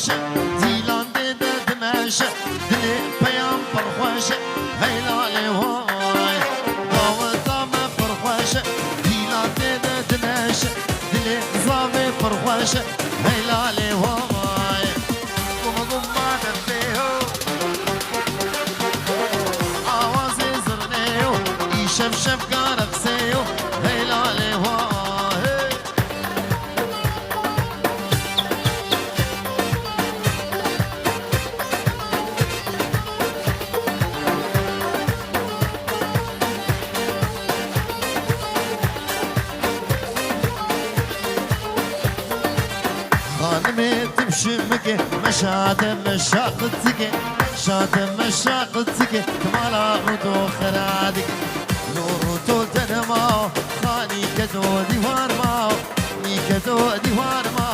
باش ديلان دي دماش دلي بيام برخوش هيلالي واي ضاوطة ما برخوش ديلان دي دماش دلي زلامي برخوش هيلالي واي قم ضم دفيهو آوازي زرنيو يشفشف كارفسيو هيلالي واي خانمي تمشي مكي مشات مشاقتك شات مشاقتك كمالا غدو خرادك نورو تو تنماو خاني كدو ديوار ماو ني كدو ديوار ماو